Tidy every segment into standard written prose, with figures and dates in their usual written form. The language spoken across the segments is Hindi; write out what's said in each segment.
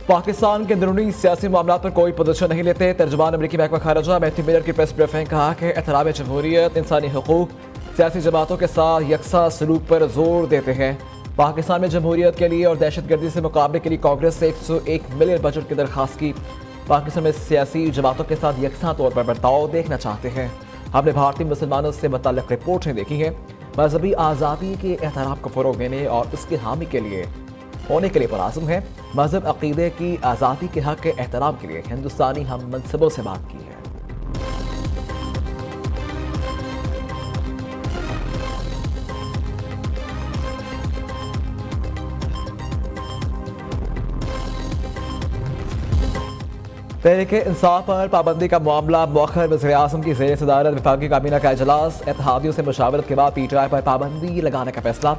पाकिस्तान के अंदरूनी सियासी मामला पर कोई पोजीशन नहीं लेते। तर्जुमान अमरीकी महकमा खारजा मैथ्यू मिलर की प्रेस ब्रीफिंग कहा कि एहतराम जमहूरियत, इंसानी हकूक, सियासी जमातों के साथ यकसा सलूक पर जोर देते हैं। पाकिस्तान में जमहूरियत के लिए और दहशतगर्दी से मुकाबले के लिए कांग्रेस से 101 मिलियन बजट की दरख्वास्त की। पाकिस्तान में सियासी जमातों के साथ यकसा तौर पर बर्ताव देखना चाहते हैं। हमने भारतीय मुसलमानों से मुतल्लिक़ रिपोर्टें देखी हैं। मजहबी आज़ादी के एहतराम को फ़रोग़ देने और उसके हामी के लिए होने के लिए पुरआज़्म है। मजहब अक़ीदे की आज़ादी के हक़ के एहतराम के लिए हिंदुस्तानी हम मनसबों से बात की है। तहरीके इंसाफ पर पाबंदी का मामला मौखर। वज़ीर-ए-आज़म की ज़ेर सदारत वफाकी काबीना का इजलास। इत्तेहादियों से मुशावरत के बाद PTI पर पाबंदी लगाने का फैसला।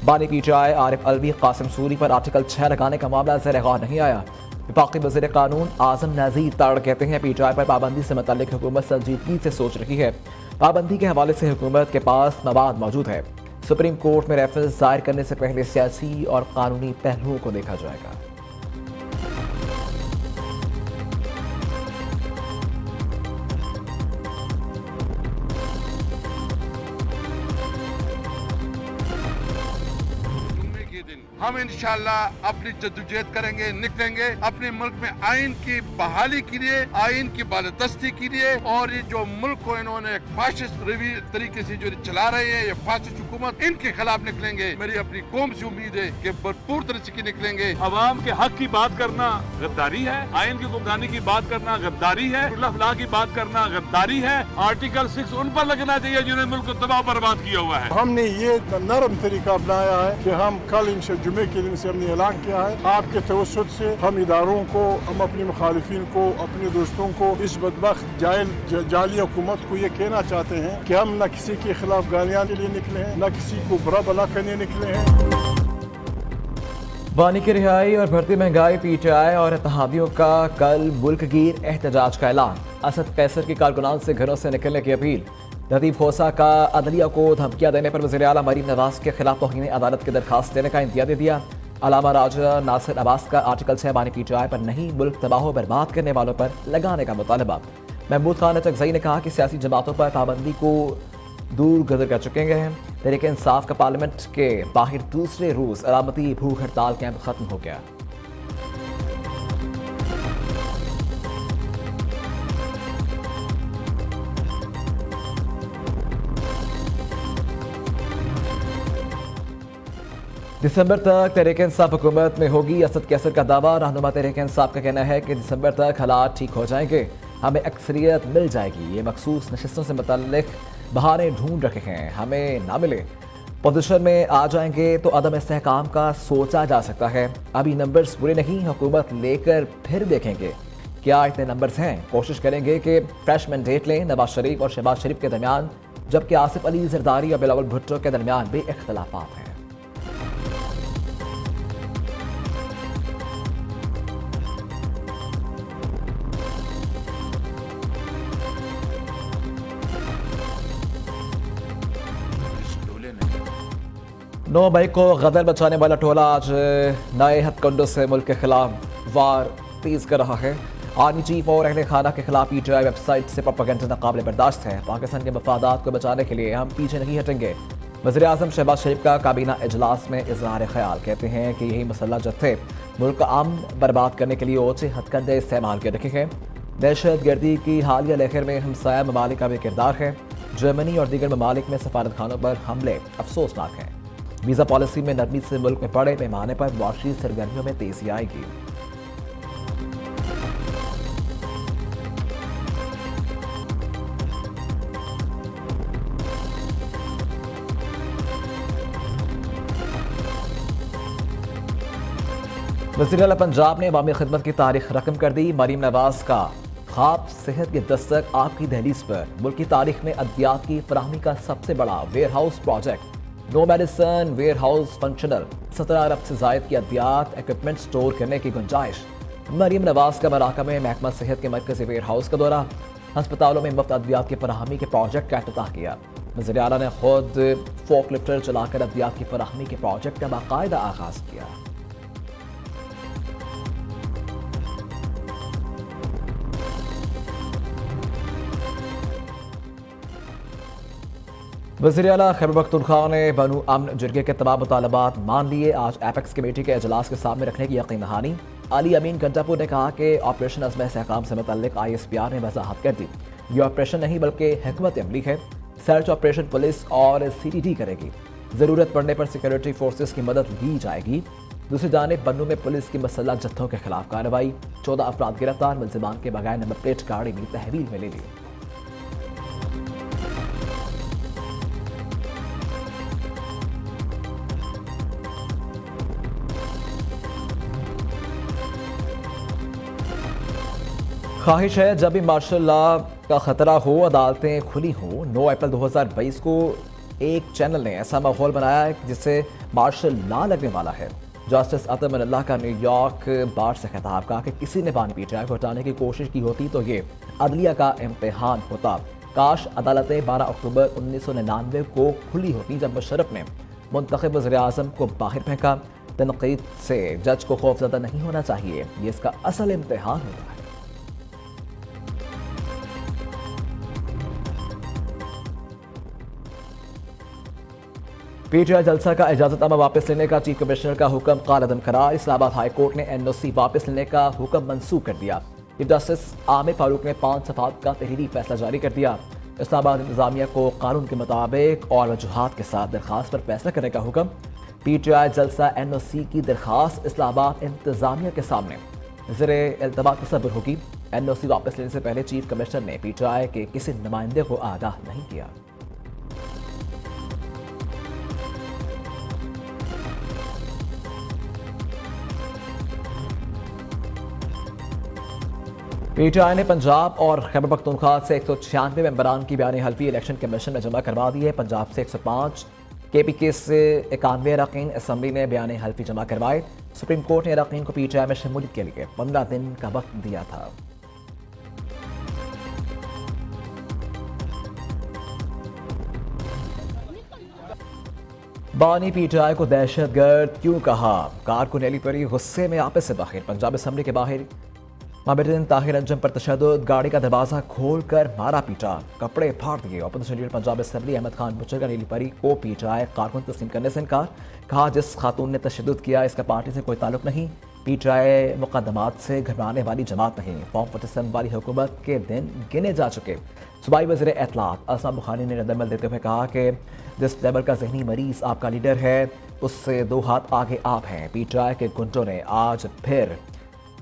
बानी PTI आरिफ अलवी कासिम सूरी पर आर्टिकल 6 लगाने का मामला ज़ेर गौर नहीं आया। वफाकी वज़ीर कानून आज़म नज़ीर ताड़ कहते हैं PTI पर पाबंदी से मुतल्लिक़ हुकूमत संजीदगी से सोच रही है। पाबंदी के हवाले से हुकूमत के पास मवाद मौजूद है। सुप्रीम कोर्ट में रेफरेंस दायर करने से पहले सियासी और कानूनी पहलुओं को देखा जाएगा। हम इंशाअल्लाह अपनी जद्दोजहद करेंगे, निकलेंगे अपने मुल्क में आइन की बहाली के लिए, आइन की बालादस्ती के लिए। और ये जो मुल्क को इन्होंने फाशिस्ट तरीके से जो चला रहे हैं, ये फाशिस्ट हुकूमत, इनके खिलाफ निकलेंगे। मेरी अपनी कौम से उम्मीद है कि भरपूर तरह से निकलेंगे। अवाम के हक की बात करना गद्दारी है, आइन की हुक्मरानी की बात करना गद्दारी है, ला की बात करना गद्दारी है। आर्टिकल 6 उन पर लगना चाहिए जिन्होंने मुल्क को तबाह बर्बाद किया हुआ है। हमने ये नरम तरीका अपनाया है कि हम कल इंशाअल्लाह जुमे के दिन से हमने ऐलान किया है, आपके तवस्सुत से हम इदारों को, हम अपने मुखालिफिन को, अपने दोस्तों को, इस बदबख्त जाली हुकूमत को ये कहना चाहते हैं कि हम न किसी के खिलाफ गालियां के लिए निकले हैं, न किसी को बुरा भला करने निकले हैं। बानी की रिहाई और बढ़ती महंगाई, PTI और इत्तेहादियों का कल मुल्कगीर एहतजाज का ऐलान। असद कैसर की कारकुनान से घरों से निकलने की अपील। लतीफ़ खोसा का अदलिया को धमकियां देने पर वज़ीर आला मरीम नवाज के खिलाफ तौहीन अदालत की दरखास्त देने का इंदिया दे दिया। अलामा राजा नासिर अब्बास का आर्टिकल 6 बानी PTI पर नहीं, मुल्क तबाह बर्बाद करने वालों पर लगाने का मुतालबा। महमूद खान अचकज़ई ने कहा कि सियासी जमातों पर पाबंदी को दूर गुजर कर चुके हैं। तहरीक इंसाफ का पार्लियामेंट के बाहर दूसरे रोज़ अलामती भूख हड़ताल कैंप खत्म हो गया। दिसंबर तक तहरीक इंसाफ हुकूमत में होगी, असद कैसर का दावा। रहनुमा तहरीक इंसाफ का कहना है कि दिसंबर तक हालात ठीक हो जाएंगे, हमें अक्सरियत मिल जाएगी। ये मखसूस नशिस्तों से मुतल्लिक बहाने ढूंढ रखे हैं, हमें ना मिले। पोजीशन में आ जाएंगे तो अदम इस्तेहकाम का सोचा जा सकता है। अभी नंबर्स बुरे नहीं, हुकूमत लेकर फिर देखेंगे क्या इतने नंबर्स हैं। कोशिश करेंगे कि फ्रेश मैंडेट लें नवाज शरीफ और शहबाज शरीफ के दरमियान, जबकि आसिफ अली जरदारी और बिलावल भुट्टो के दरमियान भी इख्तलाफात हैं। नौ मई को गदर बचाने वाला टोला आज नए हथकंडों से मुल्क के खिलाफ वार तेज कर रहा है। आर्मी चीफ और अहले खाना के खिलाफ PTI वेबसाइट से प्रोपेगेंडा नाकाबिले बर्दाश्त है। पाकिस्तान के मफादात को बचाने के लिए हम पीछे नहीं हटेंगे। वज़ीर आज़म शहबाज शरीफ का काबीना इजलास में इज़हार ख्याल, कहते हैं कि यही मसला जत्थे मुल्क का अमन बर्बाद करने के लिए ओछे हथकंडे इस्तेमाल कर रखे हैं। दहशत गर्दी की हालिया लहर में हमसाया ममालिक का भी किरदार है। जर्मनी और दीगर ममालिक में सफारत खानों पर हमले अफसोसनाक हैं। वीज़ा पॉलिसी में नरमी से मुल्क में बड़े पैमाने पर मुआशी सरगर्मियों में तेजी आएगी। वज़ीर आला पंजाब ने अवामी खिदमत की तारीख रकम कर दी। मरीम नवाज का ख्वाब सेहत की दस्तक आपकी दहलीज पर। मुल्क की तारीख में अद्वियात की फराहमी का सबसे बड़ा warehouse project. No medicine warehouse functional. 17 अरब से जायद की अद्वियात इक्विपमेंट स्टोर करने की गुंजाइश। मरीम नवाज का मराका में महकमा सेहत के मरकजी वेयर हाउस का दौरा। अस्पतालों में मुफ्त अद्वियात की फराहमी के प्रोजेक्ट का इफ्तिताह किया। वज़ीर आला ने खुद फोक लिफ्टर चलाकर अद्वियात की फराहमी के प्रोजेक्ट का बाकायदा आगाज किया। वज़ीर आला खैबर पख्तूनख्वा ने बनु अमन जिरगे के तमाम मुतालबात मान लिए। आज एपेक्स कमेटी के अजलास के सामने रखने की यकीन दहानी। अली अमीन घंटापुर ने कहा कि ऑपरेशन अज़्म इस्तेहकाम से मुतल्लिक ISPR ने वजाहत कर दी। ये ऑपरेशन नहीं बल्कि हिकमत अमली है। सर्च ऑपरेशन पुलिस और CTD करेगी। ज़रूरत पड़ने पर सिक्योरिटी फोर्सेस की मदद ली जाएगी। दूसरी जानिब बन्नू में पुलिस की मसल्लह जत्थों के खिलाफ कार्रवाई। 14 अफराद गिरफ्तार। मुलजिमान के बगैर नंबर प्लेट गाड़ी भी तहवील में ले ली। ख्वाहिश है जब भी मार्शल लॉ का खतरा हो अदालतें खुली हों। 9 अप्रैल 2022 को एक चैनल ने ऐसा माहौल बनाया है जिससे मार्शल लॉ लगने वाला है। जस्टिस अतम अल्लाह का न्यूयॉर्क बार से खिताब कहा कि किसी ने बानी PTI को हटाने की कोशिश की होती तो ये अदलिया का इम्तिहान होता। काश अदालतें 12 अक्टूबर 1999 को खुली होती जब मुशर्रफ ने मुंतखब वज़ीर आज़म को बाहर फेंका। तनकीद से जज को खौफज़दा नहीं होना चाहिए, ये इसका असल इम्तिहान होता है। PTI जलसा का इजाजतनामा वापस लेने का चीफ कमिश्नर का हुक्म कालअदम करार। इस्लामाबाद हाई कोर्ट ने NOC वापस लेने का हुक्म मंसूख कर दिया। चीफ जस्टिस आमिर फारूक ने 5 सफ़ात का तहरीरी फैसला जारी कर दिया। इस्लामाबाद इंतजामिया को कानून के मुताबिक और वजूहात के साथ दरखास्त पर फैसला करने का हुक्म। PTI जलसा NOC की दरखास्त इस्लामाबाद इंतजामिया के सामने ज़ेरे इल्तवा तसव्वुर होगी। NOC वापस लेने से पहले चीफ कमिश्नर ने PTI के किसी नुमाइंदे को आगाह नहीं किया। PTI ने पंजाब और खैबर पख्तूनख्वा से 196 मेंबरान की बयानी हल्फी इलेक्शन कमीशन में जमा करवा दी है। पंजाब से 105, KPK से 91 अरकान असम्बली ने बयानी हल्फी जमा करवाए। सुप्रीम कोर्ट ने अरकान को PTI में शमूलियत के लिए 15 दिन का वक्त दिया था। बानी PTI को दहशतगर्द क्यों कहा? कारकुन एली परी गुस्से में आपस से बाहर। पंजाब असम्बली के बाहर माबिदिन ताहिर अंजम पर तशद्दुद, गाड़ी का दरवाजा खोलकर मारा पीटा, कपड़े फाड़ दिए। Opposition leader Punjab assembly Ahmad Khan Bhachar का नीली परी को PTI कारकुन तस्लीम करने से इनकार। कहा जिस खातून ने तशद्दुद किया इसका पार्टी से कोई ताल्लुक नहीं। PTI मुकदमात से घबराने वाली जमात नहीं। फॉर्म 47 वाली हुकूमत के दिन गिने जा चुके। सूबाई वज़ीर इत्तलात असमा बुखारी ने रद्दमल देते हुए कहा कि जिस लेवल का जहनी मरीज आपका लीडर है उससे 2 हाथ आगे आप हैं। PTI के गुंडों ने आज फिर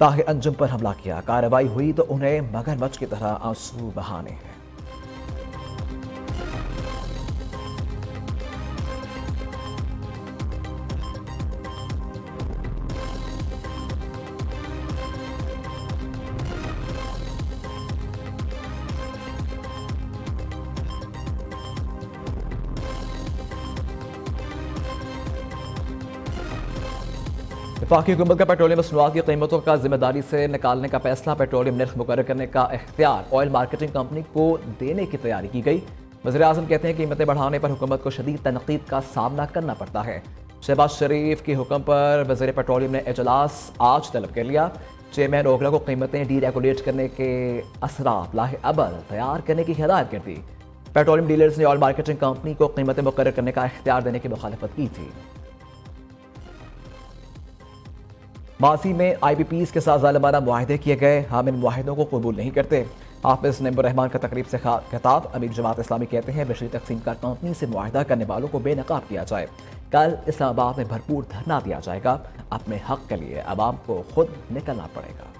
ताहिर अंजुम पर हमला किया। कार्रवाई हुई तो उन्हें मगरमच्छ की तरह आंसू बहाने हैं। वफाकी हुकूमत का पेट्रोलियम मसनूआत की कीमतों का जिम्मेदारी से निकालने का फैसला। पेट्रोलियम निर्ख मुकर्रर करने का इख्तियार ऑयल मार्केटिंग कंपनी को देने की तैयारी की गई। वज़ीर आज़म कहते हैं कीमतें बढ़ाने पर हुकूमत को शदीद तनकीद का सामना करना पड़ता है। शहबाज शरीफ के हुक्म पर वज़ीर पेट्रोलियम ने इजलास आज तलब कर लिया। चेयरमैन ओगला को कीमतें डीरेगुलेट करने के असरात लाहे अमल तैयार करने की हिदायत कर दी। पेट्रोलियम डीलर्स ने ऑयल मार्केटिंग कंपनी को कीमतें मुकर्रर करने का इख्तियार देने की मुखालफत की थी। माजी में IPPs के साथ ज़ालिमाना मुआहदे किए गए, हम इन मुआहदों को कबूल नहीं करते। हाफिज नईमुर रहमान का तकरीब से खिताब। अमीर जमात इस्लामी कहते हैं बिजली तकसीम कार कंपनी से मुआहदा करने वालों को बेनकाब किया जाए। कल इस्लामाबाद में भरपूर धरना दिया जाएगा। अपने हक के लिए अवाम को खुद निकलना पड़ेगा।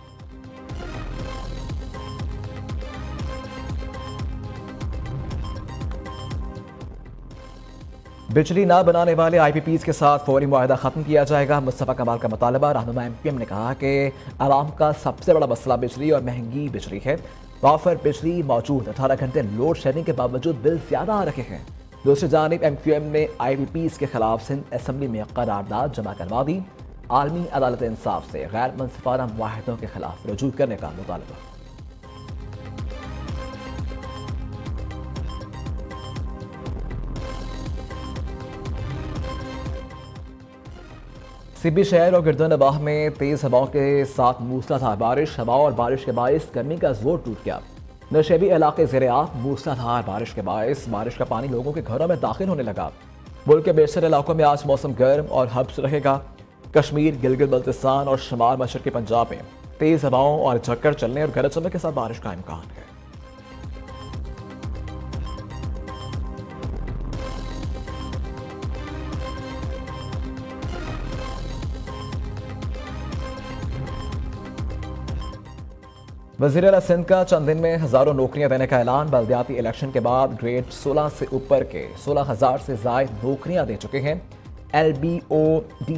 बिजली ना बनाने वाले IPPs के साथ फौरी मुआहदा खत्म किया जाएगा। मुस्तफ़ा कमाल का मुतालबा। रहनुमा MQM ने कहा कि आवाम का सबसे बड़ा मसला बिजली और महंगी बिजली है। वाफर बिजली मौजूद, 18 घंटे लोड शेडिंग के बावजूद बिल ज्यादा आ रहे हैं। दूसरी जानिब MQM ने IPPs के खिलाफ सिंध असम्बली में करारदाद जमा करवा दी। आलमी अदालत इंसाफ से गैर मुनसिफाना मुआहदों के खिलाफ रजू करने का मुतालबा। सिब्बी शहर और गिरदन नवाह में तेज हवाओं के साथ मूसलाधार बारिश। हवा और बारिश के बायस गर्मी का जोर टूट गया। नशेबी इलाके ज़ेर-आब, मूसलाधार बारिश के बायस बारिश का पानी लोगों के घरों में दाखिल होने लगा। मुल्क के बेशतर इलाकों में आज मौसम गर्म और हब्स रहेगा। कश्मीर, गिलगित बल्तिस्तान और शुमाल मशरक़ी पंजाब में तेज़ हवाओं और झक्कड़ चलने और गरज चमक के साथ बारिश का इम्कान है। वज़ीर आला सिंध का चंद दिन में हज़ारों नौकरियां देने का ऐलान। बल्दियाती इलेक्शन के बाद ग्रेड 16 से ऊपर के 16,000 से ज़ायद नौकरियां दे चुके हैं। LBO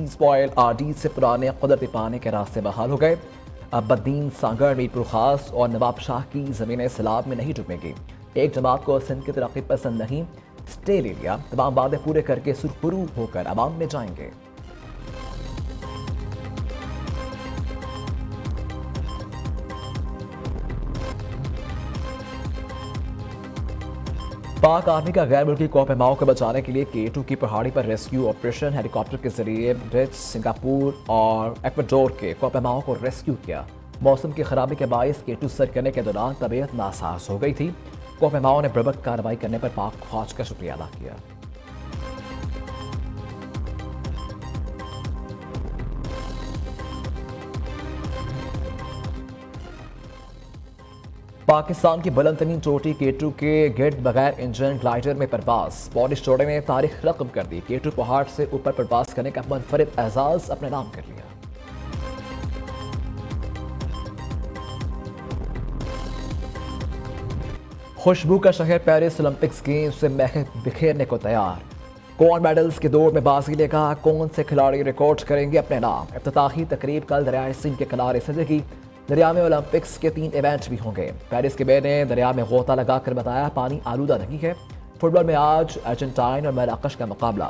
स्पॉयल RD से पुराने कुदरती पानी के रास्ते बहाल हो गए। अब बद्दीन, सांगड़, मीरपुर खास और नवाब शाह की ज़मीनें सैलाब में नहीं डूबेंगी। एक जमात को सिंध की तरक्की पसंद नहीं, स्टे ले लिया। तमाम वादे पूरे करके सुरखरू होकर अवाम में जाएंगे। पाक आर्मी का गैर मुल्की कोपमाओं को बचाने के लिए K2 की पहाड़ी पर रेस्क्यू ऑपरेशन। हेलीकॉप्टर के जरिए ब्रिज, सिंगापुर और इक्वाडोर के कोपमाओं को रेस्क्यू किया। मौसम की खराबी के बायस K2 सर करने के दौरान तबीयत नासाज हो गई थी। कोपमाओं ने बर्बक कार्रवाई करने पर पाक फौज का शुक्रिया अदा किया। पाकिस्तान की बुलंद तरीन चोटी K2 के गिर्द बगैर इंजन ग्लाइडर में परवाज। पॉलिश जोड़े ने तारीख रकम कर दी। K2 पहाड़ से ऊपर परवाज करने का मुनफरिद एजाज अपने नाम कर लिया। खुशबू का शहर पेरिस ओलंपिक्स गेम्स से महक बिखेरने को तैयार। कौन मेडल्स की दौड़ में बाजी लेगा, कौन से खिलाड़ी रिकॉर्ड करेंगे अपने नाम। इफ्तिताही तकरीब कल दरियाए सिंध के किनारे सजेगी। दरिया में ओलंपिक्स के 3 इवेंट भी होंगे। पेरिस के बे ने दरिया में गोता लगाकर बताया पानी आलूदा नहीं है। फुटबॉल में आज अर्जेंटाइन और मराकश का मुकाबला।